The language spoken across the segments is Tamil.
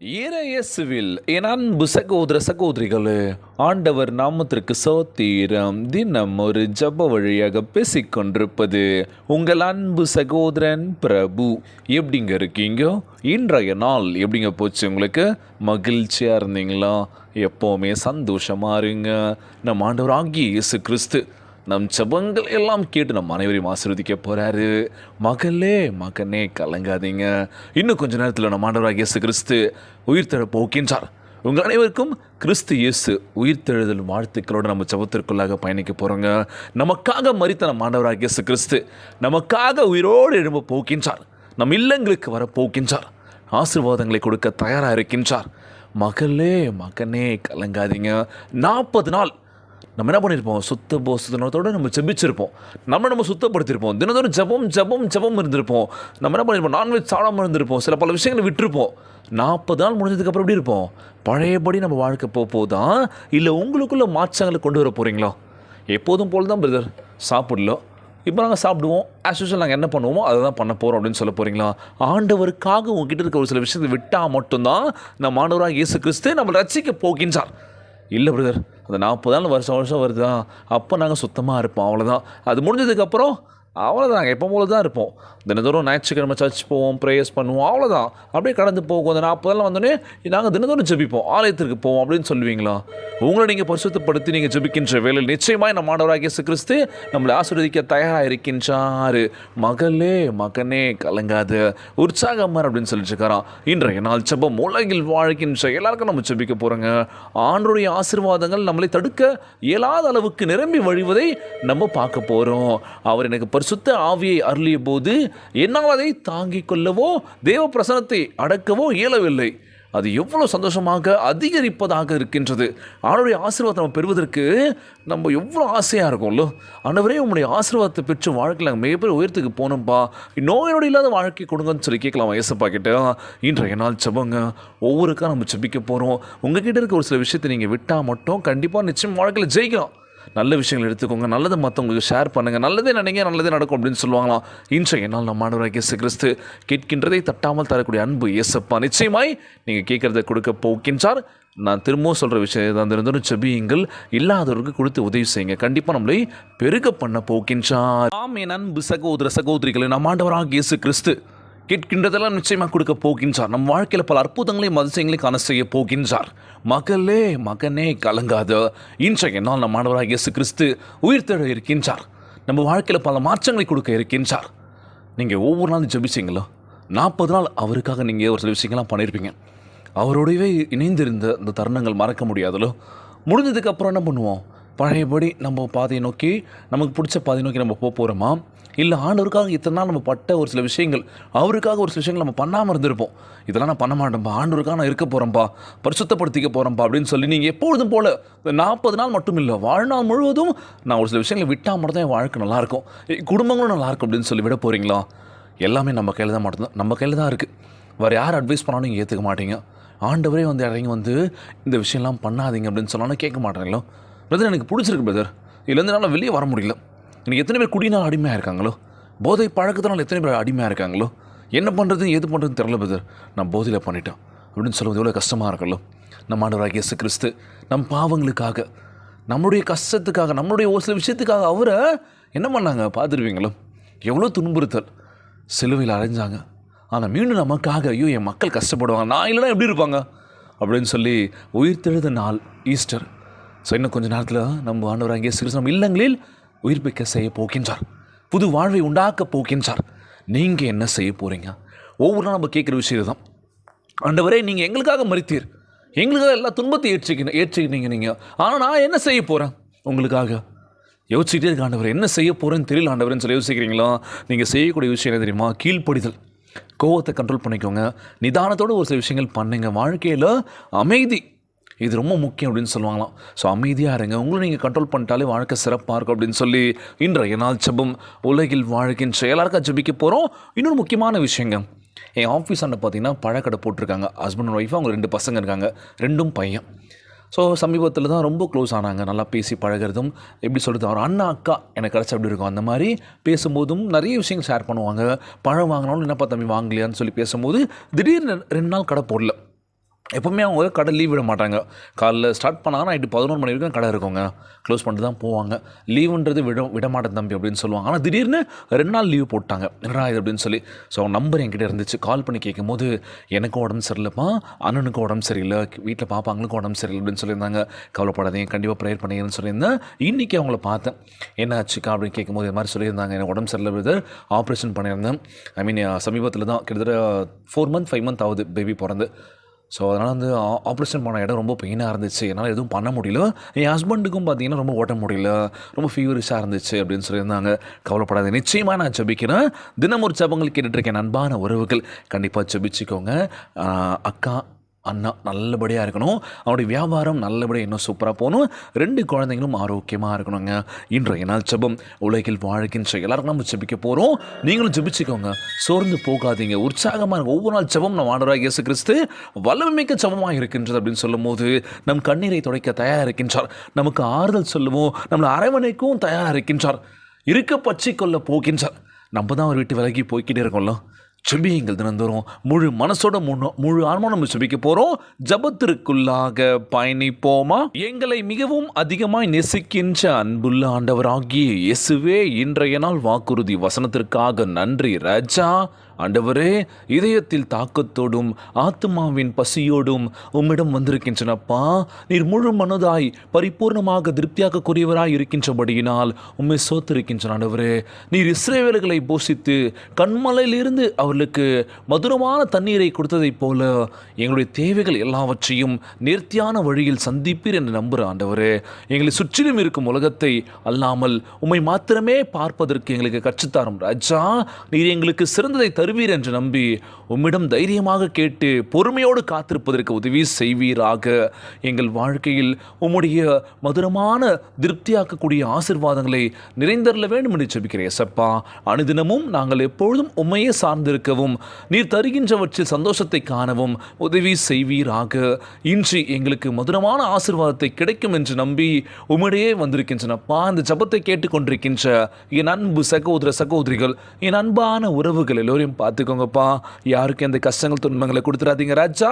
இயேசுவில் என் அன்பு சகோதர சகோதரிகளே, ஆண்டவர் நாமத்திற்கு சோத்திரம். தினம் ஒரு ஜப வழியாக பேசிக்கொண்டிருப்பது உங்கள் அன்பு சகோதரன் பிரபு. எப்படிங்க இருக்கீங்க? இன்றைய நாள் எப்படிங்க போச்சு? உங்களுக்கு மகிழ்ச்சியாக இருந்தீங்களா? எப்போவுமே சந்தோஷமாக இருங்க. நம் ஆண்டவர் ஆகிய இயேசு கிறிஸ்து நம் ஜபங்கள் எல்லாம் கேட்டு நம் அனைவரையும் ஆசீர்வதிக்க போகிறாரு. மகளே மகனே கலங்காதீங்க. இன்னும் கொஞ்ச நேரத்தில் நம் ஆண்டவராகிய இயேசு கிறிஸ்து உயிர்த்தெழ போகின்றார். உங்கள் அனைவருக்கும் கிறிஸ்து இயேசு உயிர்த்தெழுதல் வாழ்த்துக்களோடு நம்ம ஜபத்திற்குள்ளாக பயணிக்க போகிறோங்க. நமக்காக மரித்த நம் ஆண்டவராகிய இயேசு கிறிஸ்து நமக்காக உயிரோடு எழும்ப போகின்றார். நம் இல்லங்களுக்கு வர போகின்றார். ஆசீர்வாதங்களை கொடுக்க தயாராக இருக்கின்றார். மகளே மகனே கலங்காதீங்க. 40 நாள் நம்ம என்ன பண்ணியிருப்போம்? சுத்தத்தோடு நம்ம ஜெபிச்சிருப்போம். நம்ம சுத்தப்படுத்தியிருப்போம். தினந்தோறும் ஜபம் இருந்திருப்போம். நம்ம என்ன பண்ணியிருப்போம்? நான்வெஜ் சாப்பிடாமல் இருந்திருப்போம். சில பல விஷயங்களை விட்டுருப்போம். 40 நாள் முடிஞ்சதுக்கப்புறம் எப்படி இருப்போம்? பழையபடி நம்ம வாழ்க்கை போதான் இல்லை உங்களுக்குள்ள மாற்றங்களை கொண்டு வர போகிறீங்களோ? எப்போதும் போல் தான் பிரதர் சாப்பிடலாம், இப்போ நாங்கள் சாப்பிடுவோம், ஆஸ் யூஷுவல் நாங்கள் என்ன பண்ணுவோமோ அதை தான் பண்ண போகிறோம் அப்படின்னு சொல்ல போகிறீங்களா? ஆண்டவருக்காக உங்ககிட்ட இருக்க ஒரு சில விஷயத்தை விட்டால் மட்டும்தான் நம்ம ஆண்டவராக இயேசு கிறிஸ்து நம்ம ரட்சிக்க போகின்றார். இல்லை பிரதர், அந்த 40 நாள் வருஷம் வருதா, அப்போ நாங்கள் சுத்தமாக இருப்போம், அவ்வளோதான். அது முடிஞ்சதுக்கப்புறம் அவ்வளோதான், நாங்கள் எப்போ போல தான் இருப்போம். தினந்தோறும் ஞாயிற்றுக்கிழமை சர்ச் போவோம், ப்ரேயர்ஸ் பண்ணுவோம், அவ்வளோதான். அப்படியே கடந்து போகும். அந்த 40 நாள் வந்தோடனே நாங்கள் தினந்தோறும் ஜெபிப்போம், ஆலயத்திற்கு போவோம் அப்படின்னு சொல்லுவீங்களா? உங்களை நீங்கள் பரிசுத்தப்படுத்தி நீங்கள் ஜெபிக்கின்ற வேலையில் நிச்சயமாக நம்ம ஆண்டவராகிய இயேசு கிறிஸ்து நம்மளை ஆசீர்வதிக்க தயாராக இருக்கின்றார். மகளே மகனே கலங்காத, உற்சாகமாக அப்படின்னு சொல்லிட்டு இருக்காராம். இன்றைய நாள் ஜெபம் உலகில் வாழ்கின்ற எல்லாருக்கும் நம்ம ஜெபிக்க போகிறோங்க. ஆண்டவருடைய ஆசீர்வாதங்கள் நம்மளை தடுக்க இயலாத அளவுக்கு நிரம்பி வழிவதை நம்ம பார்க்க போகிறோம். அவர் எனக்கு பரிசுத்த ஆவியை அருளிய போது என்னால் அதை தாங்கிக் கொள்ளவோ தேவ பிரசனத்தை அடக்கவோ இயலவில்லை. அது எவ்வளோ சந்தோஷமாக அதிகரிப்பதாக இருக்கின்றது. ஆண்டவருடைய ஆசீர்வாதத்தை நம்ம பெறுவதற்கு நம்ம எவ்வளோ ஆசையாக இருக்கும்ல. ஆண்டவரே உங்களுடைய ஆசீர்வாதத்தை பெற்று வாழ்க்கையில் நாங்கள் மிகப்பெரிய உயரத்துக்கு போகணும்ப்பா, நோயோடு இல்லாத வாழ்க்கை கொடுங்கன்னு சொல்லி கேட்கலாம் ஏசப்பா கிட்ட. இன்றைய நாள் ஜெபங்க, ஒவ்வொருக்கா நம்ம ஜெபிக்க போகிறோம். உங்ககிட்ட இருக்க ஒரு சில விஷயத்தை நீங்கள் விட்டால் மட்டும் கண்டிப்பாக நிச்சயம் வாழ்க்கையில் ஜெயிக்கலாம். நல்ல விஷயங்கள் எடுத்துக்கோங்க, நல்லதை மற்றவங்களுக்கு ஷேர் பண்ணுங்கள், நல்லதே நினைங்க, நல்லதே நடக்கும் அப்படின்னு சொல்லுவாங்களாம். இன்றைய நாள் நம்ம ஆண்டவராகிய இயேசு கிறிஸ்து கேட்கின்றதை தட்டாமல் தரக்கூடிய அன்பு இயேசப்பா நிச்சயமாய் நீங்கள் கேட்குறதை கொடுக்க போகின்றார். நான் திரும்பவும் சொல்கிற விஷயம் தான், இருந்தும் ஜெபியுங்கள், இல்லாதவருக்கு கொடுத்து உதவி செய்யுங்க, கண்டிப்பாக நம்மளை பெருக பண்ண போகின்றார். என் அன்பு சகோதர சகோதரிகளை, நம்ம ஆண்டவராகிய இயேசு கிறிஸ்து கேட்கின்றதெல்லாம் நிச்சயமாக கொடுக்க போகின்றார். நம் வாழ்க்கையில் பல அற்புதங்களையும் அதிசயங்களையும் காண செய்ய போகின்றார். மகளே மகனே கலங்காத, இன்றைய நாள் நம் ஆண்டவராகிய இயேசு கிறிஸ்து உயிர்த்தெழ இருக்கின்றார். நம்ம வாழ்க்கையில் பல மாற்றங்களை கொடுக்க இருக்கின்றார். நீங்கள் ஒவ்வொரு நாளும் ஜெபிச்சிங்களோ 40 நாள் அவருக்காக நீங்கள் ஒரு சில விஷயங்கள்லாம் பண்ணியிருப்பீங்க. அவரோடவே இணைந்திருந்த இந்த தருணங்கள் மறக்க முடியாதല്ലോ. முடிஞ்சதுக்கப்புறம் என்ன பண்ணுவோம்? பழையபடி நம்ம பாதையை நோக்கி, நமக்கு பிடிச்ச பாதையை நோக்கி நம்ம போகிறோமா? இல்லை ஆண்டவருக்காக இத்தனை நாள் நம்ம பட்ட ஒரு சில விஷயங்கள், அவருக்காக ஒரு சில விஷயங்கள் நம்ம பண்ணாமல் இருந்திருப்போம். இதெல்லாம் நான் பண்ண மாட்டேன்ப்பா, ஆண்டவருக்காக நான் இருக்க போகிறேன்ப்பா, பரிசுத்தப்படுத்திக்க போகிறேன்ப்பா அப்படின்னு சொல்லி நீங்கள் எப்பொழுதும் போல் 40 நாள் மட்டும் இல்லை, வாழ்நாள் முழுவதும் நான் ஒரு சில விஷயங்களை விட்டால் மட்டும் தான் என் வாழ்க்கை நல்லாயிருக்கும், குடும்பங்களும் நல்லாயிருக்கும் அப்படின்னு சொல்லி விட போகிறீங்களா? எல்லாமே நம்ம கையில் தான் மட்டும்தான், நம்ம கையில் தான் இருக்குது. வேறு யார் அட்வைஸ் பண்ணாலும் நீங்கள் ஏற்றுக்க மாட்டீங்க. ஆண்டவரே இறங்கி இந்த விஷயம்லாம் பண்ணாதீங்க அப்படின்னு சொன்னாலும் கேட்க மாட்டேங்களோ. பிரதர் எனக்கு பிடிச்சிருக்கு பிரதர், இதுலேருந்து என்னால் வெளியே வர முடியல. எனக்கு எத்தனை பேர் குடினால் அடிமையாக இருக்காங்களோ, போதை பழக்கத்தினால் எத்தனை பேர் அடிமையாக இருக்காங்களோ, என்ன பண்ணுறது எது பண்ணுறதுன்னு தெரியல பிரதர், நான் போதையில் பண்ணிட்டேன் அப்படின்னு சொல்லுவது எவ்வளோ கஷ்டமாக இருக்கല്ലോ. நம்ம ஆண்டவராகிய இயேசு கிறிஸ்து நம் பாவங்களுக்காக, நம்மளுடைய கஷ்டத்துக்காக, நம்மளுடைய ஒரு சில விஷயத்துக்காக அவரை என்ன பண்ணாங்க பார்த்துருவீங்களோ? எவ்வளோ துன்புறுத்தல், சிலுவையில் அடைஞ்சாங்க. ஆனால் மீண்டும் நமக்காக, ஐயோ என் மக்கள் கஷ்டப்படுவாங்க, நான் இல்லைனா எப்படி இருப்பாங்க அப்படின்னு சொல்லி உயிர்த்தெழுத நாள் ஈஸ்டர். ஸோ இன்னும் கொஞ்சம் நேரத்தில் நம்ம ஆண்டவராகிய இயேசு கிறிஸ்து நம்ம இல்லங்களில் உயிர்ப்பிக்க செய்ய போகின்றார். புது வாழ்வை உண்டாக்க போகின்றார். நீங்கள் என்ன செய்ய போகிறீங்க? ஒவ்வொரு நாள் நம்ம கேட்குற விஷயம் தான், ஆண்டவரே நீங்கள் எங்களுக்காக மரித்தீர், எங்களுக்காக எல்லா துன்பத்தை ஏற்றுக்கிட்டீங்க நீங்கள், ஆனால் நான் என்ன செய்ய போகிறேன் உங்களுக்காக? யோசிச்சுக்கிட்டே இருக்க ஆண்டவர், என்ன செய்ய போகிறேன்னு தெரியல ஆண்டவரேன்னு சொல்லி யோசிக்கிறீங்களா? நீங்கள் செய்யக்கூடிய விஷயம் என்ன தெரியுமா? கீழ்ப்படிதல். கோவத்தை கண்ட்ரோல் பண்ணிக்கோங்க, நிதானத்தோடு ஒரு சில விஷயங்கள் பண்ணுங்க. வாழ்க்கையில் அமைதி இது ரொம்ப முக்கியம் அப்படின்னு சொல்லுவாங்களாம். ஸோ அமைதியாக இருங்க, உங்களை நீங்கள் கண்ட்ரோல் பண்ணிட்டாலே வாழ்க்கை சிறப்பாக இருக்கும் அப்படின்னு சொல்லி இன்றைய நாள் ஜெபம் உலகில் வாழ்கின்ற எல்லாருக்கும் ஜெபிக்க போகிறோம். இன்னொரு முக்கியமான விஷயங்க, என் ஆஃபீஸ் அண்ணன் பார்த்தீங்கன்னா பழக்கடை போட்டிருக்காங்க. ஹஸ்பண்ட் அண்ட் ஒய்ஃப், அவங்க 2 பசங்க இருக்காங்க, 2ம் பையன். ஸோ சமீபத்தில் தான் ரொம்ப க்ளோஸ் ஆனாங்க, நல்லா பேசி பழகிறதும், எப்படி சொல்கிறது, அவர் அண்ணா அக்கா எனக்கு கிடச்சா அப்படி இருக்கும். அந்த மாதிரி பேசும்போதும் நிறைய விஷயங்கள் ஷேர் பண்ணுவாங்க. பழம் வாங்கினாலும் என்னப்பா தம்பி வாங்கலையான்னு சொல்லி பேசும்போது திடீர்னு 2 நாள் கடை போடல. எப்போவுமே அவங்க கடை லீவ் விட மாட்டாங்க. காலைல ஸ்டார்ட் பண்ணாங்கன்னா நைட்டு 11 மணி வரைக்கும் கடை இருக்குங்க. க்ளோஸ் பண்ணிட்டு தான் போவாங்க. லீவுன்றது விட மாட்டேன் தம்பி அப்படின்னு சொல்லுவாங்க. ஆனால் திடீர்னு 2 நாள் லீவ் போட்டாங்க. என்னடா இது அப்படின்னு சொல்லி. ஸோ அவங்க நம்பர் என்கிட்ட இருந்துச்சு. கால் பண்ணி கேட்கும்போது, எனக்கும் உடம்பு சரியில்லைப்பா, அண்ணனுக்கும் உடம்பு சரியில்லை, வீட்டில் பாப்பாங்களுக்கும் உடம்பு சரியில்லை அப்படின்னு சொல்லியிருந்தாங்க. கவலைப்படாதீங்க, கண்டிப்பாக ப்ரேயர் பண்ணிங்கன்னு சொல்லியிருந்தேன். இன்றைக்கி அவங்கள பார்த்தேன். என்ன ஆச்சுக்கா அப்படின்னு கேட்கும்போது இது மாதிரி சொல்லியிருந்தாங்க. எனக்கு உடம்பு சரியில்லை பிரதர், ஆப்ரேஷன் பண்ணியிருந்தேன். ஐ மீன் சமீபத்தில் தான், கிட்டத்தட்ட 4 மந்த் 5 மந்த் ஆகுது பேபி பிறந்து. ஸோ அதனால் வந்து ஆப்ரேஷன் பண்ண இடம் ரொம்ப பெயினாக இருந்துச்சு. என்னால் எதுவும் பண்ண முடியல. என் ஹஸ்பண்டுக்கும் பார்த்தீங்கன்னா ரொம்ப ஓட்ட முடியல, ரொம்ப ஃபீவரிஷாக இருந்துச்சு அப்படின்னு சொல்லியிருந்தாங்க. கவலைப்படாது, நிச்சயமாக நான் ஜெபிக்கிறேன். தினம் ஒரு ஜெபங்கள் கேட்டுட்ருக்கேன். அன்பான உறவுகள் கண்டிப்பாக ஜெபிச்சுக்கோங்க. அக்கா அண்ணா நல்லபடியாக இருக்கணும். அவனுடைய வியாபாரம் நல்லபடியாக இன்னும் சூப்பராக போகணும். 2 குழந்தைங்களும் ஆரோக்கியமாக இருக்கணுங்க. இன்றைய நாள் ஜெபம் உலகில் வாழ்கின்ற எல்லாருக்கும் நம்ம ஜெபிக்க போகிறோம். நீங்களும் ஜெபிச்சுக்கோங்க, சோர்ந்து போகாதீங்க, உற்சாகமாக இருக்கும். ஒவ்வொரு நாள் ஜெபம் நம் ஆண்டவராகிய இயேசு கிறிஸ்து வல்லமைமிக்க ஜெபமாக இருக்கின்றது அப்படின்னு சொல்லும்போது நம் கண்ணீரை துடைக்க தயாராக இருக்கின்றார். நமக்கு ஆறுதல் சொல்லவும் நம்மளை அரவணைக்கவும் தயாராக இருக்கின்றார். இருக்க பற்றி கொள்ள போகின்றார். நம்ம தான் அவர் வீட்டு விலகி போய்கிட்டே இருக்கோம்ல. ஜெபியுங்கள் தினந்தோறும். முழு மனசோட முழு ஆன்மா நம்ம ஜெபிக்க போகிறோம். ஜெபத்திற்குள்ளாக பயணிப்போமா? எங்களை மிகவும் அதிகமாய் நேசிக்கின்ற அன்புள்ள ஆண்டவராகிய இயேசுவே, இன்றைய நாள் வாக்குறுதி வசனத்திற்காக நன்றி ராஜா. ஆண்டவரே, இதயத்தில் தாக்கத்தோடும் ஆத்மாவின் பசியோடும் உம்மிடம் வந்திருக்கின்றனப்பா. நீர் முழு மனதாய் பரிபூர்ணமாக திருப்தியாக்கக்கூடியவராய் இருக்கின்றபடியினால் உம்மை சோத்திருக்கின்றன. ஆண்டவரே, நீர் இஸ்ரவேலர்களை போஷித்து கண்மலையிலிருந்து அவர்களுக்கு மதுரமான தண்ணீரை கொடுத்ததைப் போல எங்களுடைய தேவைகள் எல்லாவற்றையும் நேர்த்தியான வழியில் சந்திப்பீர் என்று நம்புகிற ஆண்டவரே, எங்களை சுற்றிலும் இருக்கும் உலகத்தை அல்லாமல் உம்மை மாத்திரமே பார்ப்பதற்கு எங்களுக்கு கற்றுத்தாரும் ராஜா. நீர் எங்களுக்கு சிறந்ததை தருவீர் என்று நம்பி உம்மிடம் தைரியமாக கேட்டு பொறுமையோடு காத்திருப்பதற்கு உதவி செய்வீராக. எங்கள் வாழ்க்கையில் உம்முடைய மதுரமான திருப்தியாக்கக்கூடிய ஆசீர்வாதங்களை நிறைந்தருள வேண்டும் என்று ஜெபிக்கிறேன் சப்பா. அனுதினமும் நாங்கள் எப்பொழுதும் உம்மையே சார்ந்திருக்கவும் நீர் தருகின்றவற்றில் சந்தோஷத்தை காணவும் உதவி செய்வீராக. இன்று எங்களுக்கு மதுரமான ஆசீர்வாதத்தை கிடைக்கும் என்று நம்பி உம்மிடையே வந்திருக்கின்றனப்பா. இந்த ஜெபத்தை கேட்டுக்கொண்டிருக்கின்ற என் அன்பு சகோதர சகோதரிகள், என் அன்பான உறவுகள் எல்லோரையும் பார்த்துக்கோங்கப்பா. யாருக்கு எந்த கஷ்டங்கள் துன்பங்களை கொடுத்துடாதீங்க ராஜா.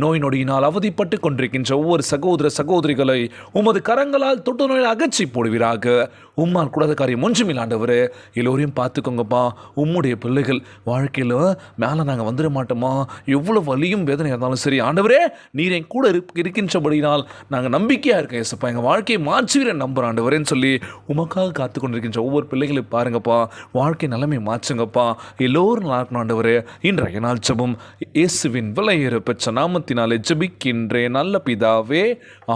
நோய் நொடியினால் அவதிப்பட்டு கொண்டிருக்கின்ற ஒவ்வொரு சகோதர சகோதரிகளை உமது கரங்களால் தொட்டு நோயை அகற்றி போடுவீராக. உம்மால் கூடாத காரியம் ஒன்றுமில்லை ஆண்டவரே. எல்லோரையும் பார்த்துக்கோங்கப்பா. உம்முடைய பிள்ளைகள் வாழ்க்கையில் மேலே நாங்கள் வந்துட மாட்டோமா? எவ்வளோ வலியும் வேதனை இருந்தாலும் சரி ஆண்டவரே, நீர் என் கூட இருக்கின்றபடினால் நாங்கள் நம்பிக்கையாக இருக்கோம் ஏசப்பா. எங்கள் வாழ்க்கையை மாற்றுவீர நம்புகிறோம் ஆண்டவரேன்னு சொல்லி உமக்காக காத்து கொண்டிருக்கின்ற ஒவ்வொரு பிள்ளைகளை பாருங்கப்பா. வாழ்க்கை நிலைமை மாற்றுங்கப்பா. எல்லோரும் நல்லா இருக்கணும் ஆண்டவரே. இன்றைய நாள் ஜெபம் இயேசுவின் விலையேற பெற்ற நாமத்தினாலே ஜெபிக்கின்றேன் நல்ல பிதாவே,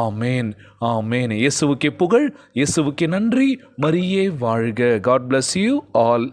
ஆமேன் ஆமேன். இயேசுவுக்கே புகழ், இயேசுவுக்கே நன்றி. மரியே வாழ்க. God bless you all.